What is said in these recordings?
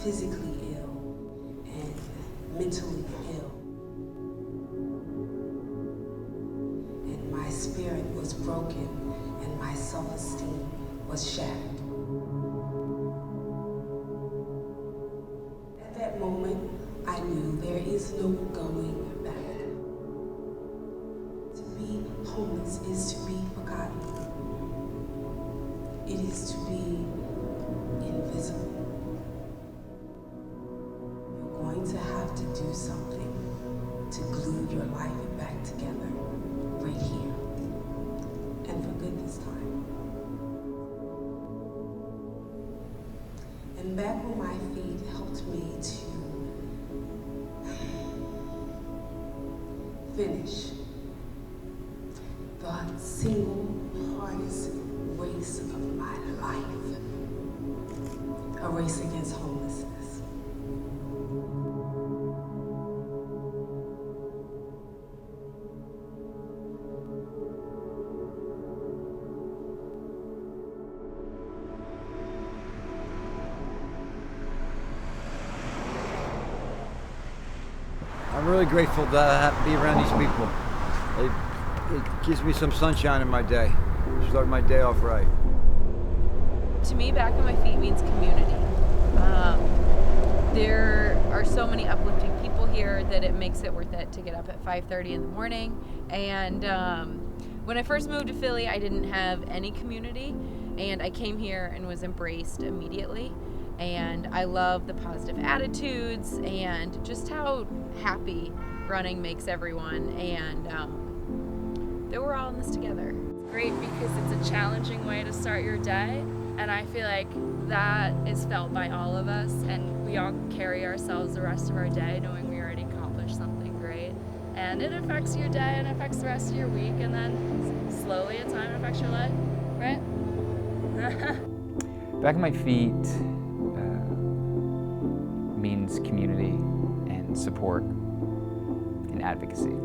physically ill and mentally ill. And my spirit was broken and my self-esteem was shattered. At that moment, I knew there is no going back. To be homeless is to be forgotten. It is to be invisible. You're going to have to do something to glue your life back together right here. And for good this time. And back on my feet helped me to finish the single hardest race of my life, a race against homelessness. I'm really grateful to be around these people. It gives me some sunshine in my day. Start my day off right. To me, back on my feet means community. There are so many uplifting people here that it makes it worth it to get up at 5:30 in the morning. And when I first moved to Philly, I didn't have any community, and I came here and was embraced immediately. And I love the positive attitudes and just how happy running makes everyone. And that we're all in this together. Great because it's a challenging way to start your day, and I feel like that is felt by all of us, and we all carry ourselves the rest of our day knowing we already accomplished something great, and it affects your day and affects the rest of your week, and then slowly in time it affects your life, right? Back on my feet means community and support and advocacy.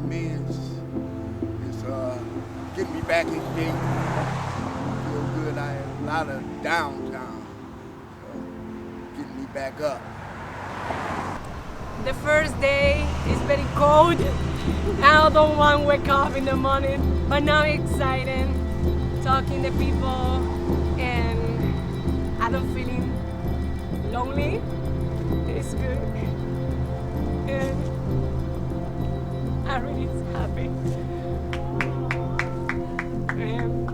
Means it's getting me back in shape. Feel good. I am a lot of downtime. So getting me back up. The first day is very cold. I don't want to wake up in the morning, but now I'm excited, talking to people, and I don't feeling lonely. It's good. And I'm really happy. And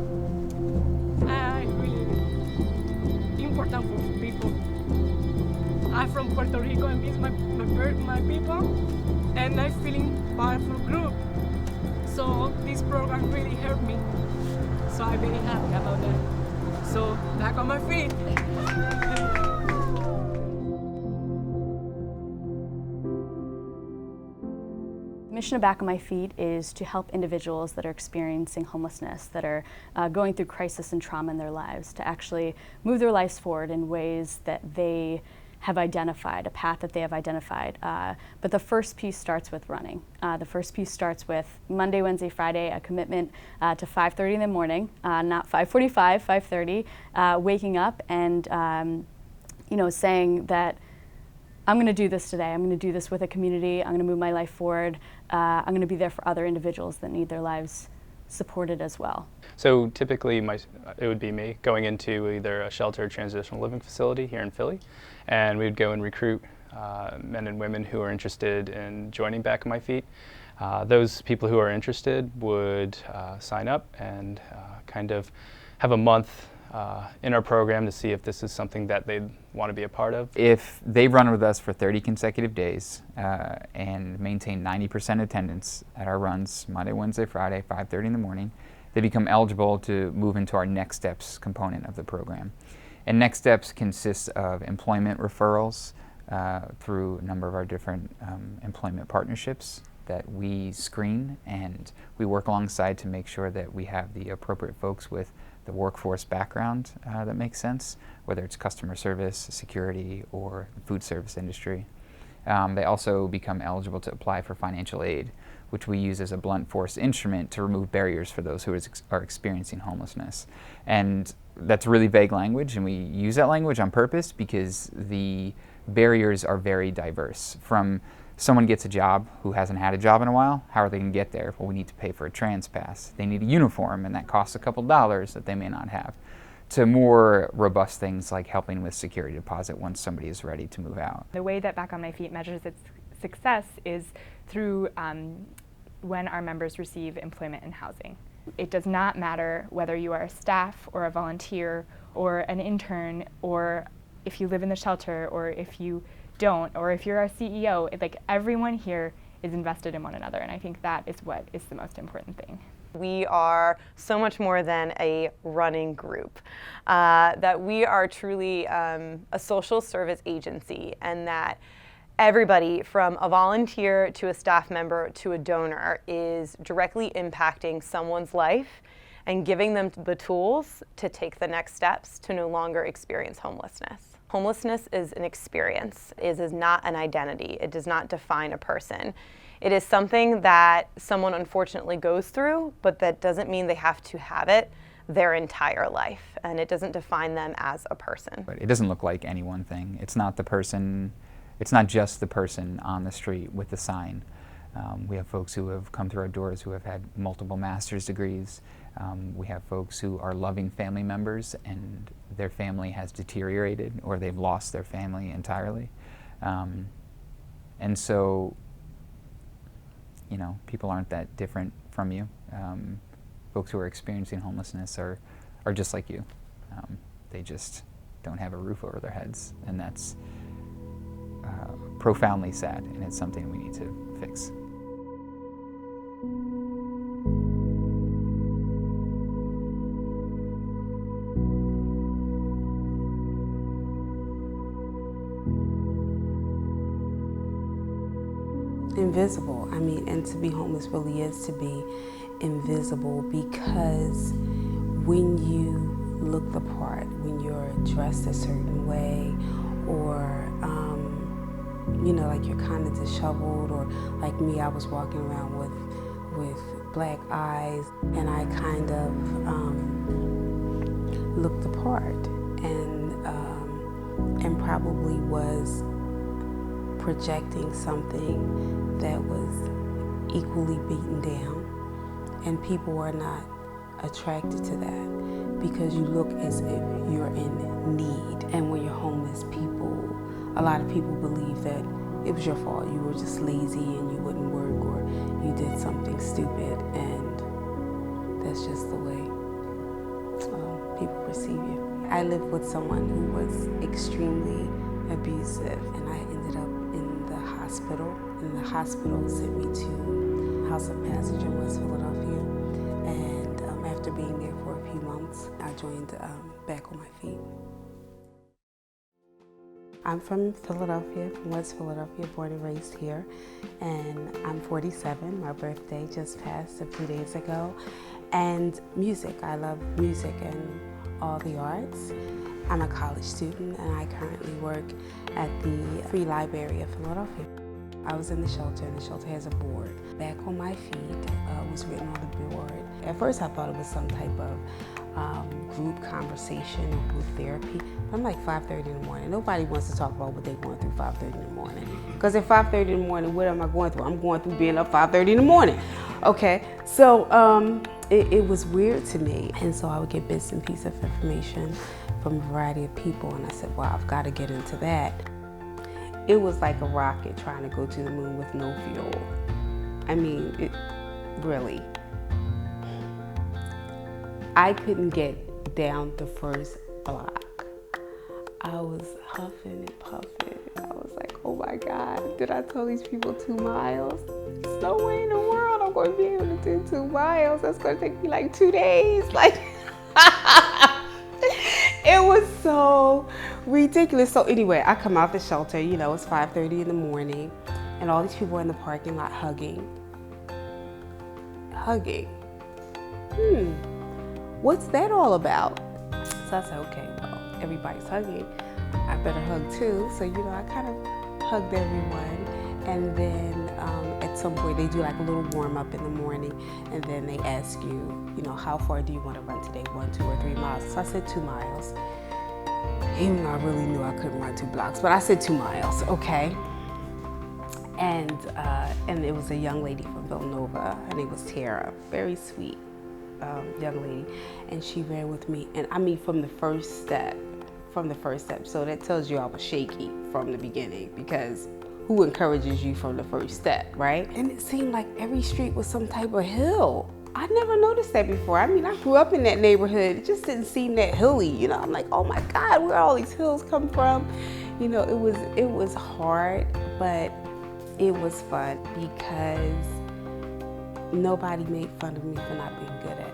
I really important for people. I'm from Puerto Rico and this is my people, and I'm feeling powerful group. So this program really helped me. So I'm very happy about that. So back on my feet. The mission of Back on My Feet is to help individuals that are experiencing homelessness, that are going through crisis and trauma in their lives, to actually move their lives forward in ways that they have identified, a path that they have identified. But the first piece starts with running. The first piece starts with Monday, Wednesday, Friday, a commitment to 5:30 in the morning, not 5:45, 5:30, waking up and saying that I'm going to do this today. I'm going to do this with a community. I'm going to move my life forward. I'm going to be there for other individuals that need their lives supported as well. So typically it would be me going into either a shelter or transitional living facility here in Philly, and we would go and recruit men and women who are interested in joining Back on My Feet. Those people who are interested would sign up and kind of have a month in our program to see if this is something that they'd want to be a part of. If they run with us for 30 consecutive days and maintain 90% attendance at our runs, Monday, Wednesday, Friday, 5:30 in the morning, they become eligible to move into our Next Steps component of the program. And Next Steps consists of employment referrals through a number of our different employment partnerships that we screen, and we work alongside to make sure that we have the appropriate folks with the workforce background that makes sense, whether it's customer service, security, or food service industry. They also become eligible to apply for financial aid, which we use as a blunt force instrument to remove barriers for those who are experiencing homelessness. And that's really vague language, and we use that language on purpose because the barriers are very diverse. From someone gets a job who hasn't had a job in a while, how are they going to get there? Well, we need to pay for a trans pass. They need a uniform, and that costs a couple dollars that they may not have. To more robust things like helping with security deposit once somebody is ready to move out. The way that Back on My Feet measures its success is through when our members receive employment and housing. It does not matter whether you are a staff or a volunteer or an intern, or if you live in the shelter, or if you don't, or if you're a CEO. Like, everyone here is invested in one another, and I think that is what is the most important thing. We are so much more than a running group, that we are truly a social service agency, and that everybody from a volunteer to a staff member to a donor is directly impacting someone's life and giving them the tools to take the next steps to no longer experience homelessness. Homelessness is an experience. It is not an identity. It does not define a person. It is something that someone unfortunately goes through, but that doesn't mean they have to have it their entire life, and it doesn't define them as a person. But it doesn't look like any one thing. It's not the person. It's not just the person on the street with the sign. We have folks who have come through our doors who have had multiple master's degrees. We have folks who are loving family members and their family has deteriorated or they've lost their family entirely. And so, you know, people aren't that different from you. Folks who are experiencing homelessness are just like you. They just don't have a roof over their heads, and that's profoundly sad, and it's something we need to fix. Invisible. I mean, and to be homeless really is to be invisible, because when you look the part, when you're dressed a certain way, or you know, like you're kind of disheveled, or like me, I was walking around with black eyes, and I kind of looked the part, and probably was projecting something that was equally beaten down, and people are not attracted to that because you look as if you're in need. And when you're homeless, a lot of people believe that it was your fault. You were just lazy and you wouldn't work, or you did something stupid, and that's just the way people perceive you. I lived with someone who was extremely abusive, and I ended up in the hospital, and the hospital sent me to House of Passage in West Philadelphia, and after being there for a few months, I joined Back on My Feet. I'm from Philadelphia, from West Philadelphia, born and raised here, and I'm 47. My birthday just passed a few days ago. And music, I love music and all the arts. I'm a college student, and I currently work at the Free Library of Philadelphia. I was in the shelter, and the shelter has a board. Back on My Feet was written on the board. At first I thought it was some type of group conversation or group therapy. But I'm like 5:30 in the morning. Nobody wants to talk about what they're going through 5:30 in the morning. Because at 5:30 in the morning, what am I going through? I'm going through being up 5:30 in the morning. Okay, so it was weird to me. And so I would get bits and pieces of information from a variety of people, and I said, well, I've got to get into that. It was like a rocket trying to go to the moon with no fuel. I mean, it really. I couldn't get down the first block. I was huffing and puffing. I was like, oh my God, did I tell these people 2 miles? There's no way in the world I'm going to be able to do 2 miles. That's going to take me like 2 days. Like, it was so ridiculous. So anyway, I come out the shelter, you know, it's 5:30 in the morning, and all these people are in the parking lot hugging. What's that all about? So I said, okay, well, everybody's hugging. I better hug too. So, you know, I kind of hugged everyone. And then at at some point they do like a little warm up in the morning, and then they ask you, you know, how far do you want to run today? 1, 2, or 3 miles. So I said 2 miles. Even though I really knew I couldn't run 2 blocks, but I said 2 miles, okay? And it was a young lady from Villanova. Her name was Tara, very sweet young lady, and she ran with me. And I mean, from the first step. So that tells you I was shaky from the beginning, because who encourages you from the first step, right? And it seemed like every street was some type of hill. I never noticed that before. I mean, I grew up in that neighborhood. It just didn't seem that hilly, you know? I'm like, oh my God, where all these hills come from? You know, it was hard, but it was fun because nobody made fun of me for not being good at it.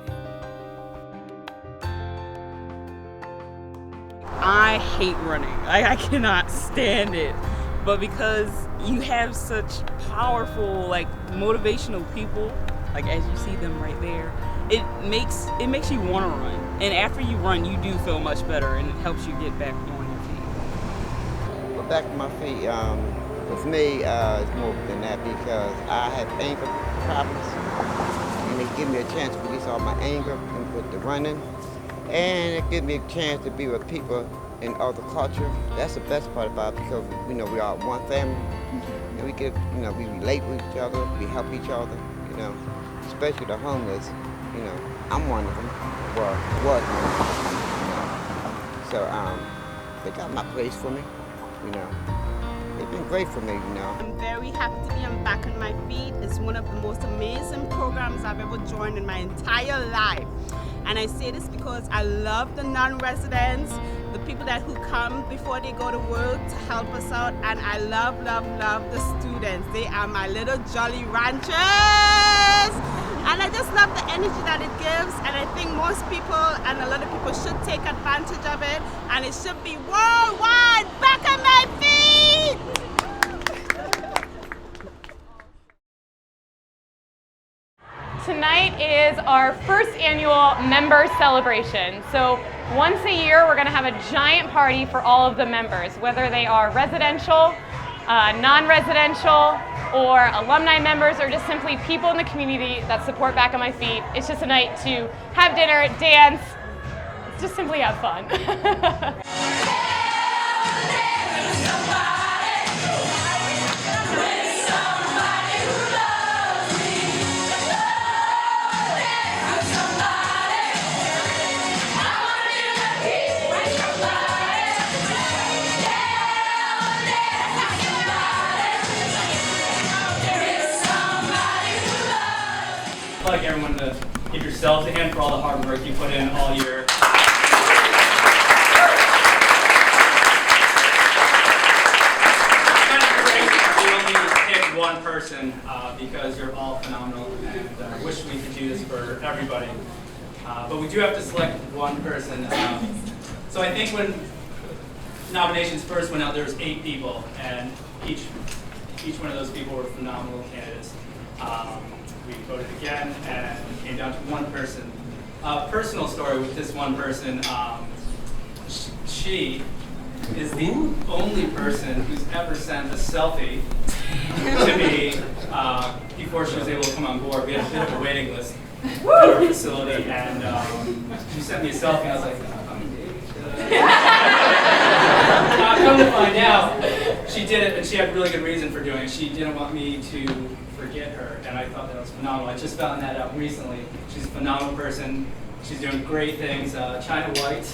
I hate running. I cannot stand it. But because you have such powerful, like, motivational people, like as you see them right there, it makes you want to run. And after you run, you do feel much better, and it helps you get back on your feet. Well, back on my feet, with me, it's more than that, because I have anger problems, and it gives me a chance to release all my anger with the running, and it gives me a chance to be with people in other culture. That's the best part about it, because we know we are one family, and we get, you know, we relate with each other, we help each other, you know, especially the homeless. You know, I'm one of them, well, was one of them, you know. So they got my place for me, you know. They've been great for me, you know. I'm very happy to be back on my feet. It's one of the most amazing programs I've ever joined in my entire life. And I say this because I love the non-residents, the people who come before they go to work to help us out, and I love the students. They are my little jolly ranchers! And I just love the energy that it gives, and I think most people and a lot of people should take advantage of it, and it should be worldwide. Back on my feet! Tonight is our first annual member celebration. So once a year, we're going to have a giant party for all of the members, whether they are residential, non-residential, or alumni members, or just simply people in the community that support Back on My Feet. It's just a night to have dinner, dance, just simply have fun. I'd like everyone to give yourselves a hand for all the hard work you put in all year. It's kind of great we only pick one person because you're all phenomenal, and I wish we could do this for everybody. But we do have to select one person. So I think when nominations first went out, there was 8 people, and each one of those people were phenomenal candidates. We voted again, and it came down to one person. Personal story with this one person, she is the only person who's ever sent a selfie to me before she was able to come on board. We had a bit of a waiting list at our facility, and she sent me a selfie, and I was like, come to find out, she did it, and she had really good reason for doing it. She didn't want me to forget her, and I thought that was phenomenal. I just found that out recently. She's a phenomenal person. She's doing great things. China White.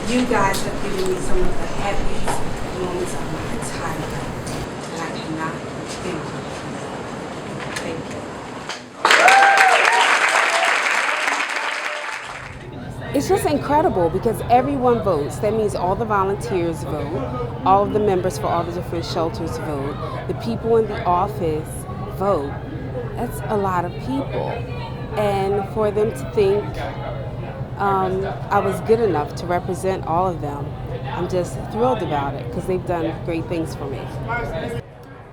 You guys have given me some of the happiest moments of my entire life, and I cannot thank you. Thank you. It's just incredible because everyone votes. That means all the volunteers vote, all of the members for all the different shelters vote, the people in the office vote. That's a lot of people. and for them to think I was good enough to represent all of them. I'm just thrilled about it because they've done great things for me.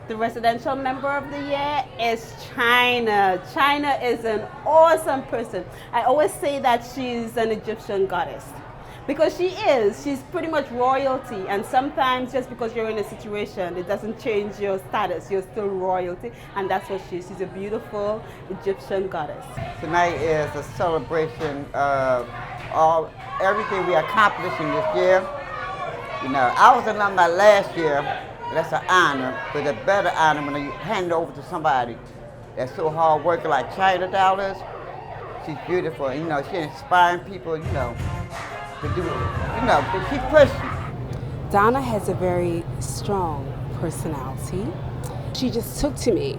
The residential member of the year is China. China is an awesome person. I always say that she's an Egyptian goddess because she is. She's pretty much royalty, and sometimes just because you're in a situation, it doesn't change your status. You're still royalty, and that's what she is. She's a beautiful Egyptian goddess. Tonight is a celebration of everything we accomplished in this year. You know, I was an alumni last year. That's an honor, but a better honor when you hand it over to somebody that's so hard working like China Dollars. She's beautiful, you know, she's inspiring people, you know, to do, you know, to keep pushing. Donna has a very strong personality. She just took to me.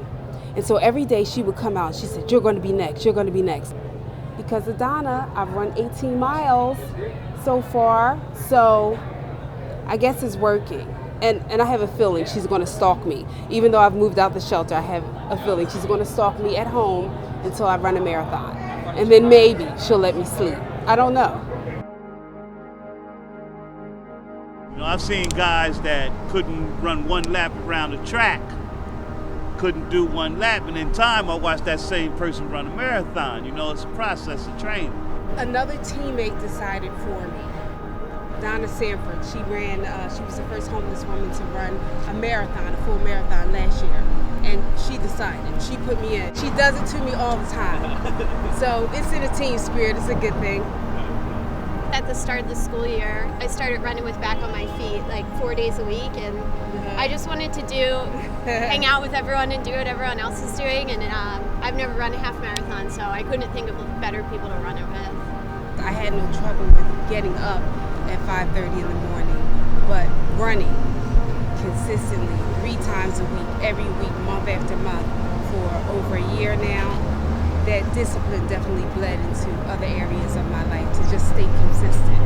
And so every day she would come out and she said, "You're going to be next, you're going to be next." Because of Donna, I've run 18 miles so far, so I guess it's working. And I have a feeling she's going to stalk me. Even though I've moved out the shelter, I have a feeling she's going to stalk me at home until I run a marathon. And then maybe she'll let me sleep. I don't know. You know, I've seen guys that couldn't run one lap around the track, couldn't do one lap, and in time I watched that same person run a marathon. You know, it's a process of training. Another teammate decided for me. Donna Sanford, she was the first homeless woman to run a marathon, a full marathon last year. And she decided, she put me in. She does it to me all the time. So it's in a team spirit, it's a good thing. At the start of the school year, I started running with Back on My Feet like 4 days a week, and I just wanted to hang out with everyone and do what everyone else is doing, and I've never run a half marathon, so I couldn't think of better people to run it with. I had no trouble with getting up at 5:30 in the morning, but running consistently 3 times a week, every week, month after month, for over a year now, that discipline definitely bled into other areas of my life to just stay consistent.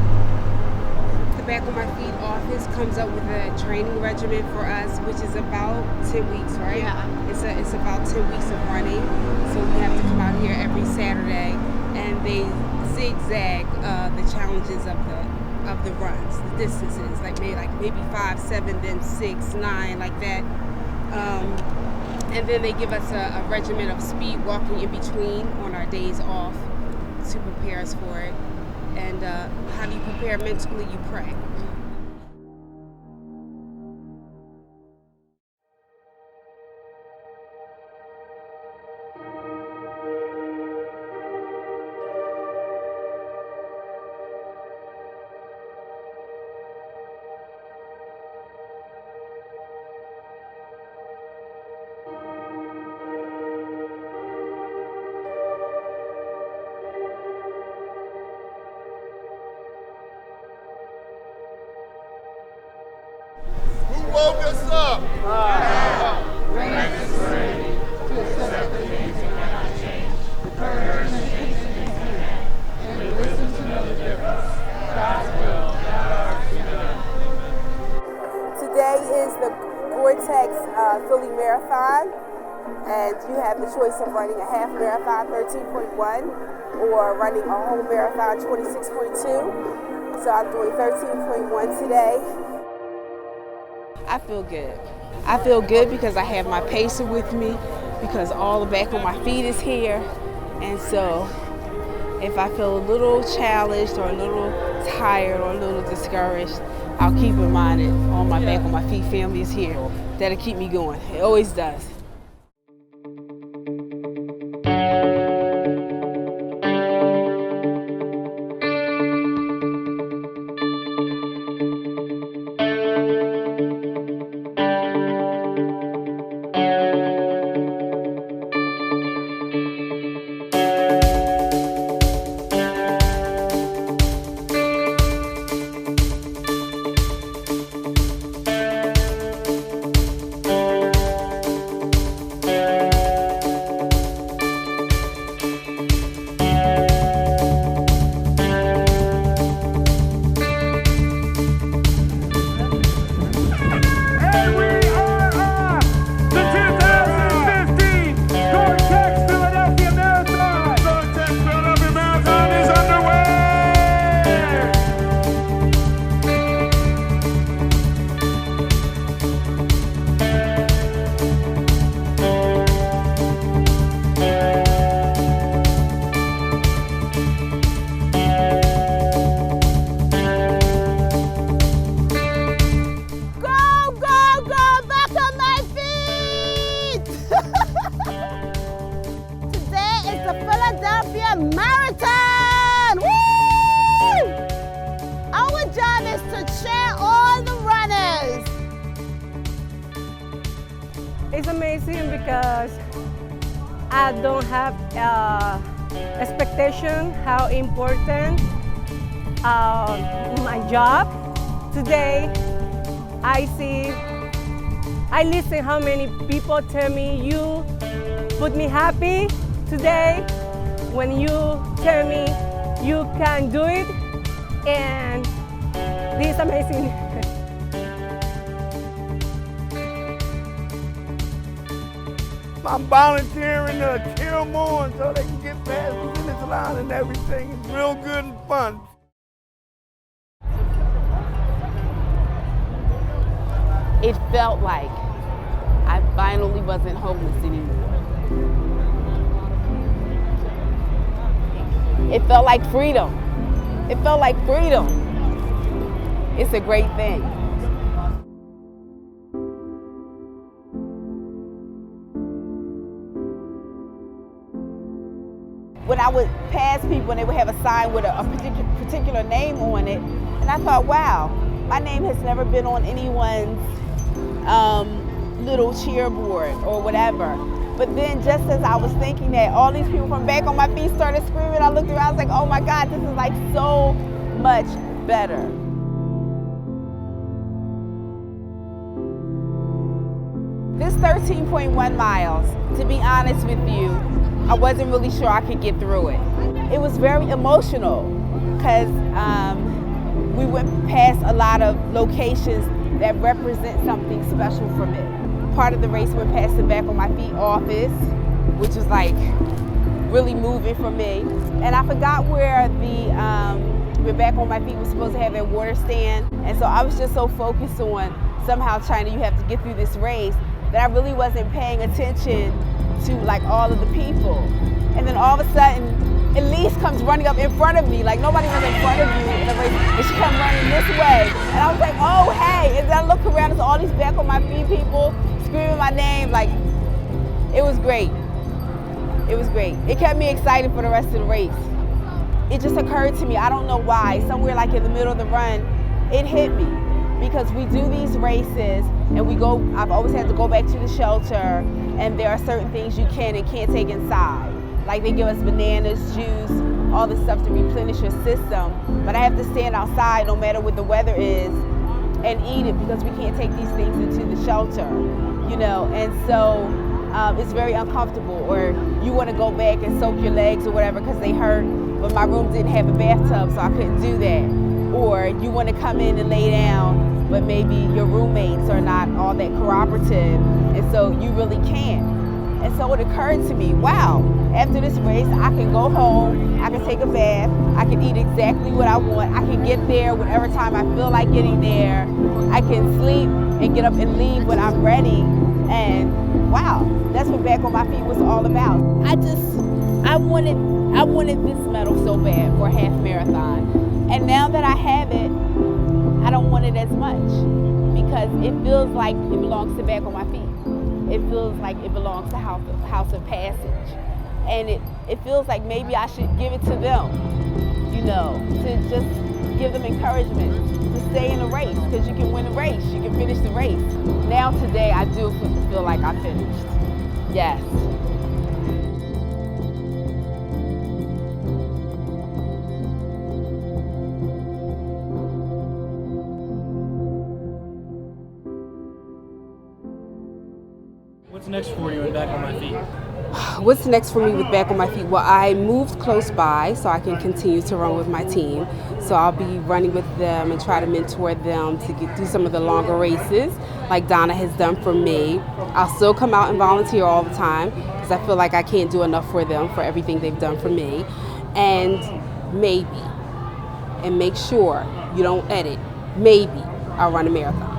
The Back on My Feet office comes up with a training regimen for us, which is about 10 weeks, right? Yeah. It's about 10 weeks of running, so we have to come out here every Saturday, and they zigzag the challenges of the runs, the distances, like maybe 5, 7, then 6, 9, like that. And then they give us a regimen of speed walking in between on our days off to prepare us for it. And how do you prepare mentally? You pray. Who woke us up? Today is the Vortex Philly Marathon, and you have the choice of running a half marathon, 13.1, or running a whole marathon, 26.2. So I'm doing 13.1 today. I feel good. I feel good because I have my pacer with me, because all the Back on My Feet is here. And so if I feel a little challenged or a little tired or a little discouraged, I'll keep in mind that all my Back on My Feet family is here. That'll keep me going. It always does. because I don't have expectation how important my job. Today, I listen how many people tell me you put me happy today when you tell me you can do it, and this is amazing. I'm volunteering to cheer them on so they can get past the finish line and everything. It's real good and fun. It felt like I finally wasn't homeless anymore. It felt like freedom. It felt like freedom. It's a great thing. When I would pass people and they would have a sign with a particular name on it, and I thought, wow, my name has never been on anyone's little cheerboard or whatever. But then just as I was thinking that, all these people from back on my feet started screaming. I looked around, I was like, oh my God, this is like so much better. This 13.1 miles, to be honest with you, I wasn't really sure I could get through it. It was very emotional because we went past a lot of locations that represent something special for me. Part of the race went past the Back on My Feet office, which was like really moving for me. And I forgot where the Back on My Feet was supposed to have their water stand. And so I was just so focused on somehow China, you have to get through this race, that I really wasn't paying attention to like all of the people. And then all of a sudden, Elise comes running up in front of me, like nobody was in front of you in the race, and she came running this way. And I was like, oh, hey. And then I look around, there's all these Back on My Feet people screaming my name. Like, it was great. It was great. It kept me excited for the rest of the race. It just occurred to me, I don't know why, somewhere like in the middle of the run, it hit me. Because we do these races and I've always had to go back to the shelter, and there are certain things you can and can't take inside. Like they give us bananas, juice, all this stuff to replenish your system. But I have to stand outside no matter what the weather is and eat it because we can't take these things into the shelter, you know? And so it's very uncomfortable. Or you want to go back and soak your legs or whatever because they hurt, but my room didn't have a bathtub, so I couldn't do that. Or you want to come in and lay down, but maybe your roommates are not all that cooperative, and so you really can't. And so it occurred to me, wow, after this race, I can go home, I can take a bath, I can eat exactly what I want, I can get there whatever time I feel like getting there, I can sleep and get up and leave when I'm ready, and wow, that's what Back on My Feet was all about. I wanted this medal so bad for a half marathon. And now that I have it, I don't want it as much because it feels like it belongs to Back on My Feet. It feels like it belongs to House of Passage. And it feels like maybe I should give it to them, you know, to just give them encouragement to stay in the race, because you can win the race, you can finish the race. Now today, I do feel like I finished. Yes. What's next for you in Back on My Feet? What's next for me with Back on My Feet? Well, I moved close by so I can continue to run with my team. So I'll be running with them and try to mentor them to get through some of the longer races like Donna has done for me. I'll still come out and volunteer all the time because I feel like I can't do enough for them for everything they've done for me. And maybe, and make sure you don't edit, maybe I'll run a marathon.